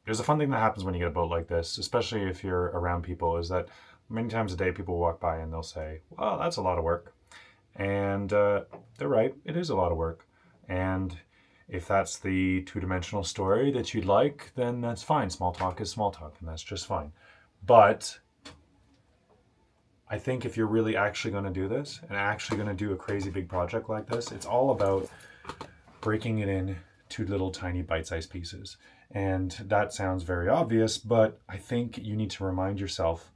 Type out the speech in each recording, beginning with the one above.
there's a fun thing that happens when you get a boat like this, especially if you're around people, is that many times a day people walk by and they'll say, well, that's a lot of work. And they're right, it is a lot of work. And if that's the two-dimensional story that you'd like, then that's fine. Small talk is small talk, and that's just fine. But I think if you're really actually going to do this and actually going to do a crazy big project like this, it's all about breaking it in to little tiny bite-sized pieces. And that sounds very obvious, but I think you need to remind yourself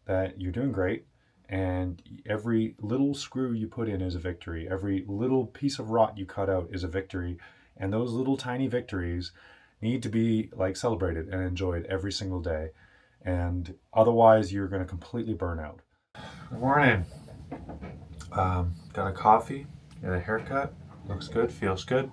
that you're doing great, and every little screw you put in is a victory. Every little piece of rot you cut out is a victory. And those little tiny victories need to be like celebrated and enjoyed every single day. And otherwise you're going to completely burn out. Good morning. Got a coffee, got a haircut. Looks good, feels good.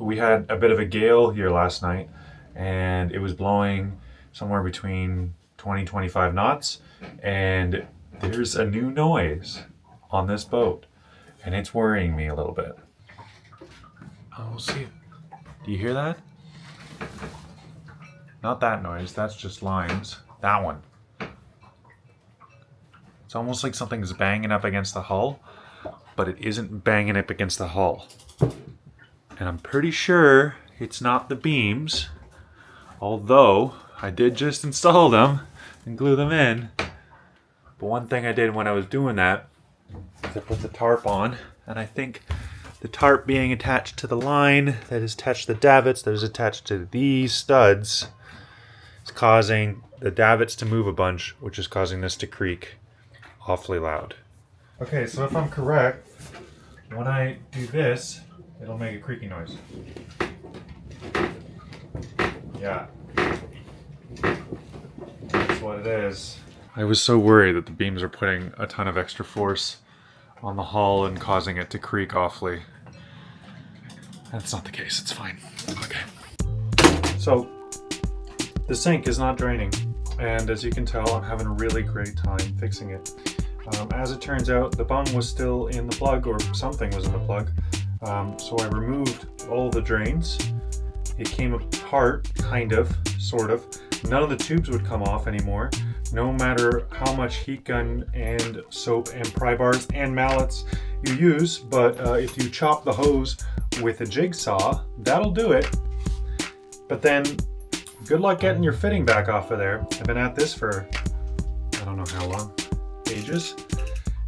We had a bit of a gale here last night, and it was blowing somewhere between 20-25 knots, and there's a new noise on this boat, and it's worrying me a little bit. We'll see. Do you hear that? Not that noise, that's just lines. That one. It's almost like something's banging up against the hull, but it isn't banging up against the hull. And I'm pretty sure it's not the beams, although I did just install them and glue them in. But one thing I did when I was doing that is I put the tarp on, and I think the tarp being attached to the line that is attached to the davits that is attached to these studs is causing the davits to move a bunch, which is causing this to creak awfully loud. Okay, so if I'm correct, when I do this, it'll make a creaky noise. Yeah. That's what it is. I was so worried that the beams are putting a ton of extra force on the hull and causing it to creak awfully. That's not the case, it's fine. Okay. So, the sink is not draining, and as you can tell, I'm having a really great time fixing it. As it turns out, the bung was still in the plug, or something was in the plug, so I removed all the drains. It came apart, kind of, sort of. None of the tubes would come off anymore, no matter how much heat gun and soap and pry bars and mallets you use, but if you chop the hose with a jigsaw, that'll do it. But then, good luck getting your fitting back off of there. I've been at this for, I don't know how long, ages,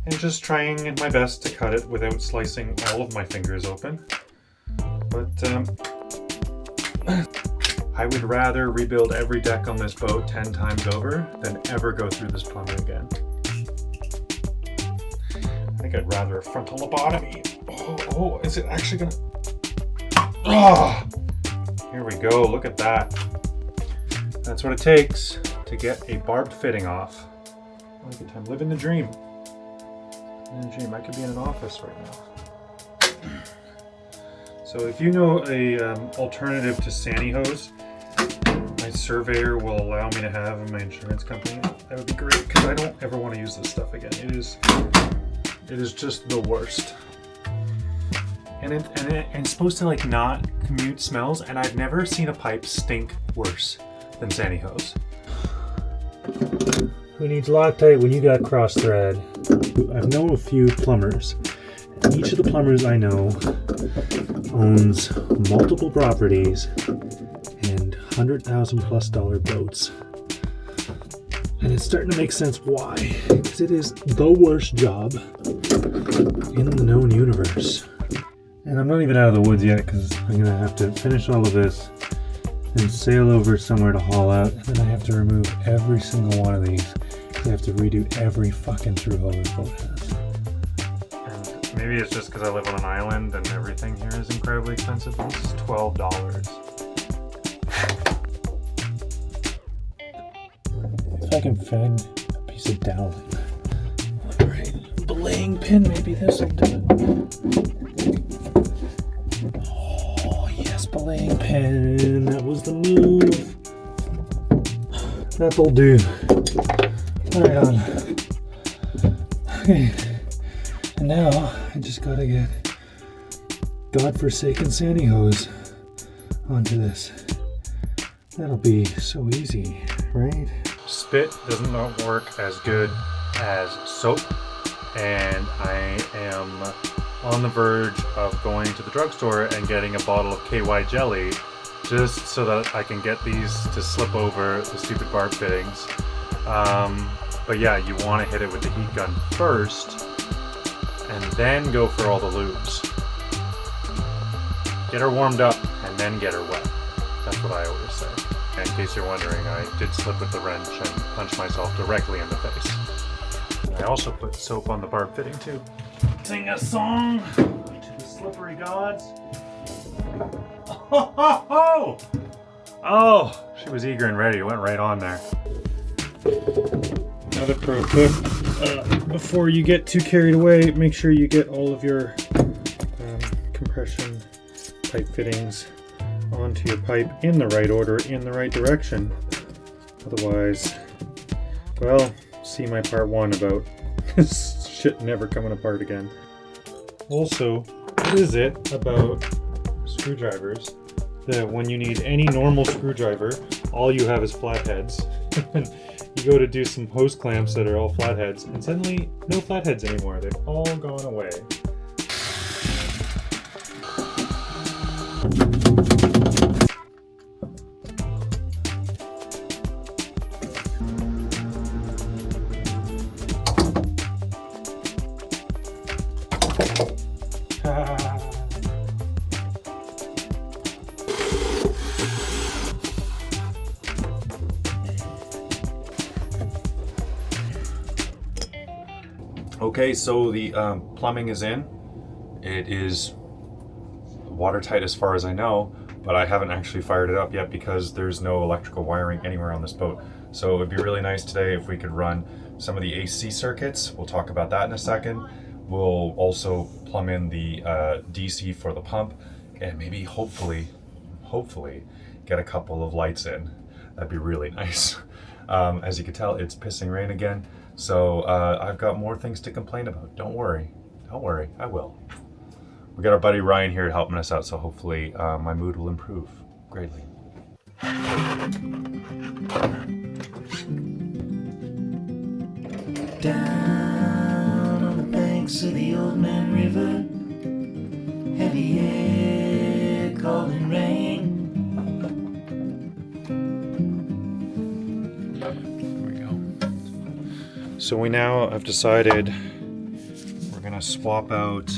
and just trying my best to cut it without slicing all of my fingers open. But I would rather rebuild every deck on this boat 10 times over than ever go through this plumbing again. I think I'd rather a frontal lobotomy. Oh, is it actually gonna... Ah! Here we go, look at that. That's what it takes to get a barbed fitting off. What a good time, living the dream. Living the dream, I could be in an office right now. So if you know a alternative to Sandy hose, my surveyor will allow me to have in my insurance company, that would be great, because I don't ever want to use this stuff again. It is just the worst. And it's supposed to like not commute smells, and I've never seen a pipe stink worse than Sandy hose. Who needs Loctite when you got cross thread? I've known a few plumbers. And each of the plumbers I know owns multiple properties and $100,000+ boats. And it's starting to make sense why. Because it is the worst job in the known universe. And I'm not even out of the woods yet because I'm going to have to finish all of this and sail over somewhere to haul out. And then I have to remove every single one of these. I have to redo every fucking through hole this boat has. And maybe it's just because I live on an island and everything here is incredibly expensive. This is $12. If I can find a piece of dowling. Alright, belaying pin, maybe this will do it. Oh yes, belaying pin, that was the move. That'll do. Alright, on. Okay, and now I just gotta get godforsaken Sandy hose onto this. That'll be so easy, right? Spit does not work as good as soap, and I am on the verge of going to the drugstore and getting a bottle of KY jelly just so that I can get these to slip over the stupid barb fittings. But yeah, you want to hit it with the heat gun first and then go for all the lubes. Get her warmed up and then get her wet. That's what I always say. In case you're wondering, I did slip with the wrench and punch myself directly in the face. And I also put soap on the barb fitting too. Sing a song to the slippery gods. Oh, she was eager and ready. It went right on there. Another pro tip, before you get too carried away, make sure you get all of your compression pipe fittings onto your pipe in the right order, in the right direction. Otherwise, well, see my part 1 about this shit never coming apart again. Also, what is it about screwdrivers that when you need any normal screwdriver, all you have is flatheads? You go to do some post clamps that are all flatheads, and suddenly no flatheads anymore. They've all gone away. Okay, so the plumbing is in. It is watertight as far as I know, but I haven't actually fired it up yet because there's no electrical wiring anywhere on this boat. So it would be really nice today if we could run some of the AC circuits. We'll talk about that in a second. We'll also plumb in the DC for the pump and maybe hopefully get a couple of lights in. That'd be really nice. As you can tell, it's pissing rain again. So I've got more things to complain about. Don't worry, I will. We got our buddy Ryan here helping us out, so hopefully my mood will improve greatly. Down on the banks of the Old Man River, heavy air calling rain. So we now have decided we're gonna swap out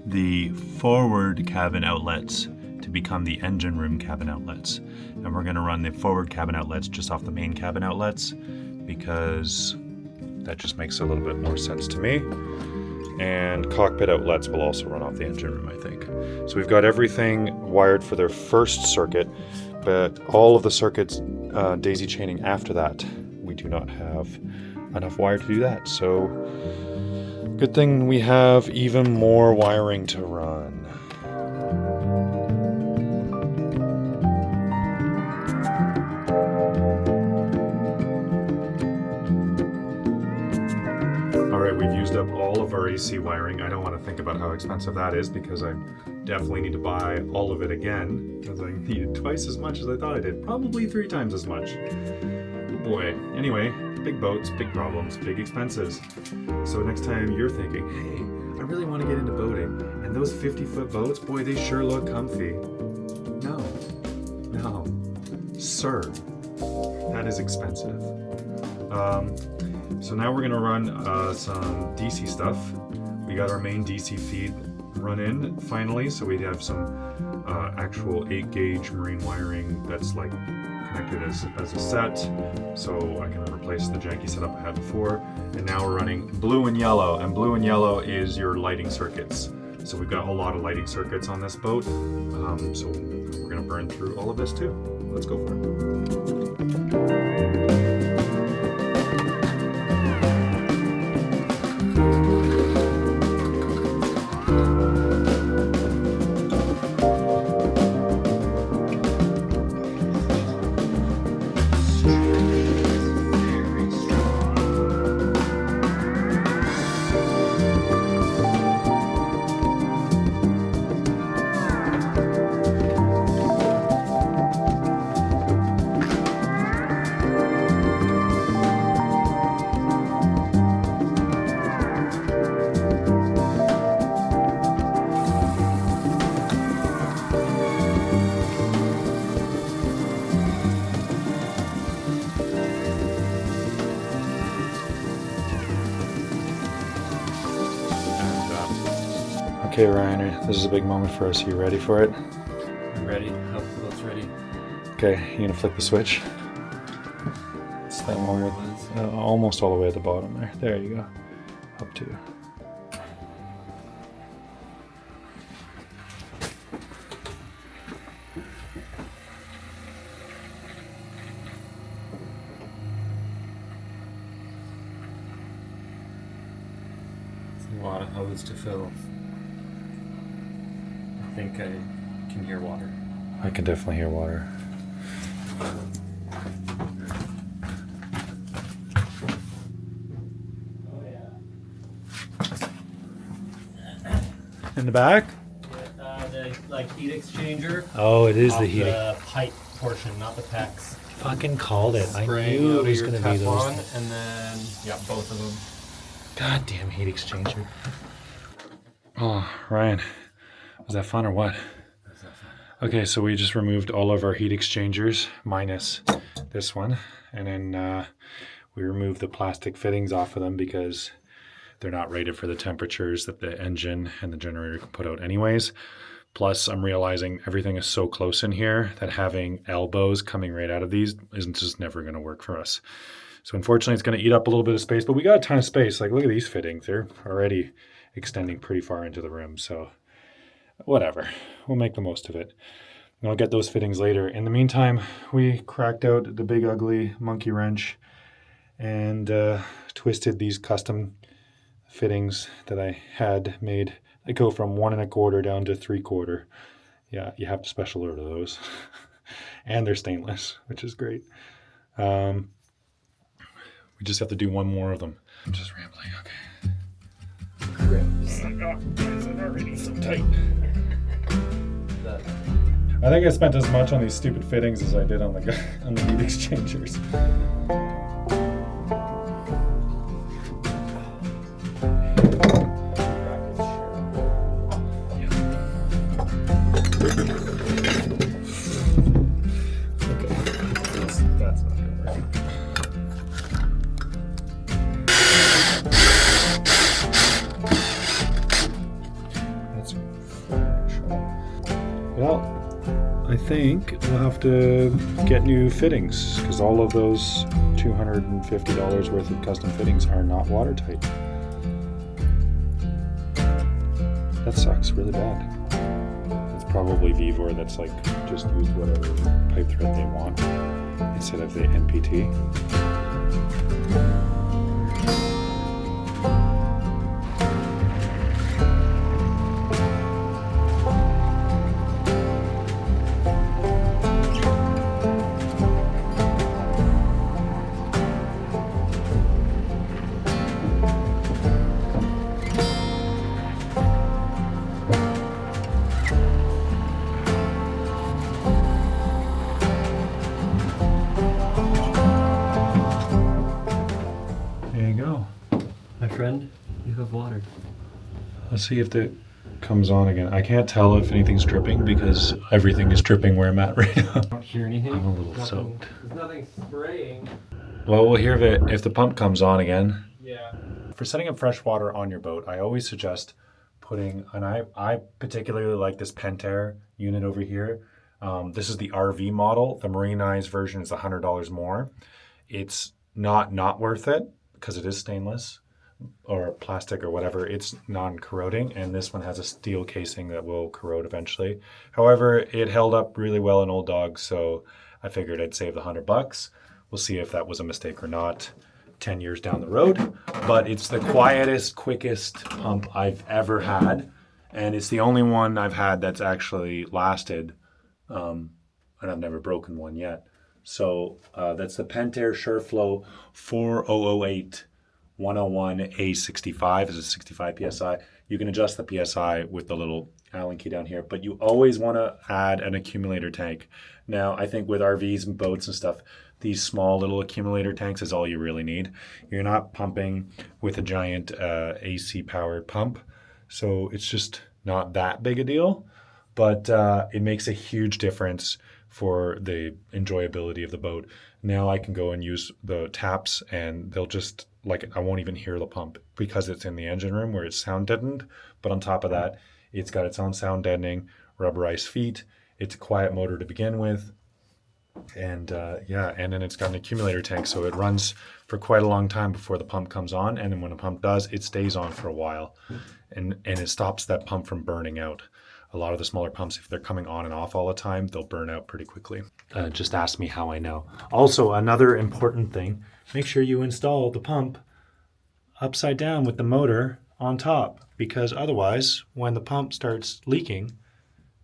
the forward cabin outlets to become the engine room cabin outlets. And we're gonna run the forward cabin outlets just off the main cabin outlets because that just makes a little bit more sense to me. And cockpit outlets will also run off the engine room, I think. So we've got everything wired for their first circuit, but all of the circuits daisy chaining after that, we do not have enough wire to do that. So good thing we have even more wiring to run. Alright, we've used up all of our AC wiring. I don't want to think about how expensive that is because I definitely need to buy all of it again because I needed twice as much as I thought I did. Probably 3 times as much. Oh boy. Anyway, big boats, big problems, big expenses. So next time you're thinking, hey, I really want to get into boating, and those 50-foot boats, boy, they sure look comfy. No, sir, that is expensive. So now we're gonna run some DC stuff. We got our main DC feed run in finally, so we have some actual 8-gauge marine wiring that's like connected as a set, so I can replace the janky setup I had before. And now we're running blue and yellow, and blue and yellow is your lighting circuits. So we've got a lot of lighting circuits on this boat, so we're gonna burn through all of this too. Let's go for it. Okay, Ryan, this is a big moment for us. Are you ready for it? I'm ready. Hope the boat's ready. Okay, you gonna flick the switch? It's that one with almost all the way at the bottom there. There you go. Up to. It's a lot of hose to fill. I think I can hear water. I can definitely hear water. Oh yeah. In the back? The heat exchanger. Oh, it is off the heat. The pipe portion, not the pecs. Fucking called it. I Spraying knew out it was of gonna your be those. Teflon, and then both of them. Goddamn heat exchanger. Oh, Ryan, was that fun or what? Okay, so we just removed all of our heat exchangers minus this one, and then we removed the plastic fittings off of them because they're not rated for the temperatures that the engine and the generator can put out anyways. Plus, I'm realizing everything is so close in here that having elbows coming right out of these isn't just never going to work for us. So unfortunately, it's going to eat up a little bit of space, but we got a ton of space. Like, look at these fittings. They're already extending pretty far into the room. So whatever, we'll make the most of it. And I'll get those fittings later. In the meantime, we cracked out the big ugly monkey wrench and twisted these custom fittings that I had made. They go from 1 1/4 down to 3/4. Yeah, you have to special order those. And they're stainless, which is great. We just have to do one more of them. I'm just rambling, okay. Grips. Oh, is it already so tight? I think I spent as much on these stupid fittings as I did on the heat exchangers. That's not gonna work. That's well, I think we'll have to get new fittings because all of those $250 worth of custom fittings are not watertight. That sucks really bad. It's probably Vivor that's like just used whatever pipe thread they want instead of the NPT. My friend, you have water. Let's see if it comes on again. I can't tell if anything's dripping because everything is dripping where I'm at right now. I don't hear anything. I'm a little soaked. There's nothing spraying. Well, we'll hear if the pump comes on again. Yeah. For setting up fresh water on your boat, I always suggest putting, and I particularly like this Pentair unit over here. This is the RV model. The marinized version is $100 more. It's not worth it because it is stainless or plastic or whatever. It's non-corroding, and this one has a steel casing that will corrode eventually. However, it held up really well in Old Dog, so I figured I'd save the $100. We'll see if that was a mistake or not 10 years down the road. But it's the quietest, quickest pump I've ever had, and it's the only one I've had that's actually lasted, and I've never broken one yet. So that's the Pentair SureFlow 4008 101 A65 is a 65 psi. You can adjust the psi with the little Allen key down here, but you always want to add an accumulator tank. Now, I think with RVs and boats and stuff, these small little accumulator tanks is all you really need. You're not pumping with a giant AC powered pump, so it's just not that big a deal, but it makes a huge difference for the enjoyability of the boat. Now I can go and use the taps and they'll just, like, I won't even hear the pump because it's in the engine room where it's sound deadened. But on top of that, It's got its own sound deadening, rubberized feet. It's a quiet motor to begin with. And and then it's got an accumulator tank, so it runs for quite a long time before the pump comes on. And then when the pump does, it stays on for a while, and it stops that pump from burning out. A lot of the smaller pumps, if they're coming on and off all the time, they'll burn out pretty quickly. Just ask me how I know. Also, another important thing, make sure you install the pump upside down with the motor on top, because otherwise, when the pump starts leaking,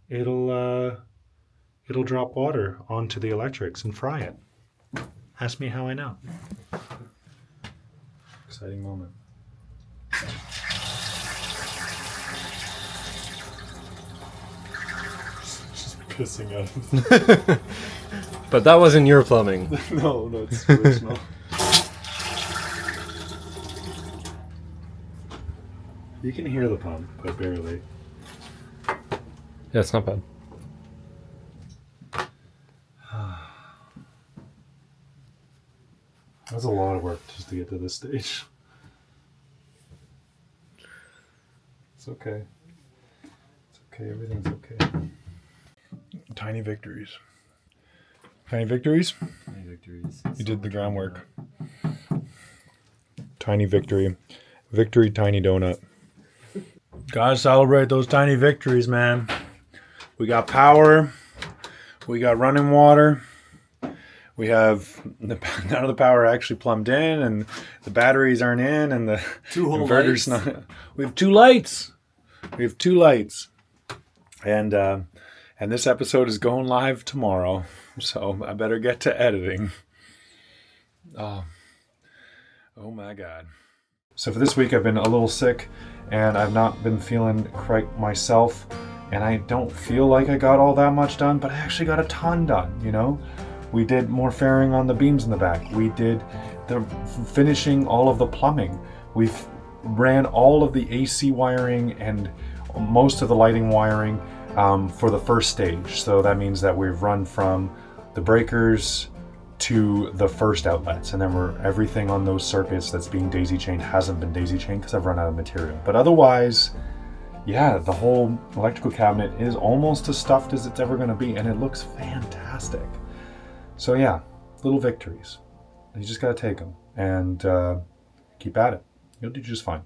it'll drop water onto the electrics and fry it. Ask me how I know. Exciting moment. Just pissing out. But that wasn't your plumbing. No, it's original. You can hear the pump, but barely. Yeah, it's not bad. That's a lot of work just to get to this stage. It's okay. It's okay. Everything's okay. Tiny victories. Tiny victories? Tiny victories. You did the groundwork. Tiny victory. Victory tiny donut. Gotta celebrate those tiny victories, man. We got power. We got running water. We have none of the power actually plumbed in, and the batteries aren't in, and the inverter's not. We have two lights. And this episode is going live tomorrow, so I better get to editing. Oh my God. So for this week, I've been a little sick, and I've not been feeling quite myself, and I don't feel like I got all that much done, but I actually got a ton done, you know? We did more fairing on the beams in the back. We did the finishing all of the plumbing. We've ran all of the AC wiring and most of the lighting wiring for the first stage. So that means that we've run from the breakers to the first outlets, and then everything on those circuits that's being daisy chained hasn't been daisy chained because I've run out of material. But otherwise, yeah, the whole electrical cabinet is almost as stuffed as it's ever going to be, and it looks fantastic. So yeah, little victories. You just got to take them and keep at it. You'll do just fine.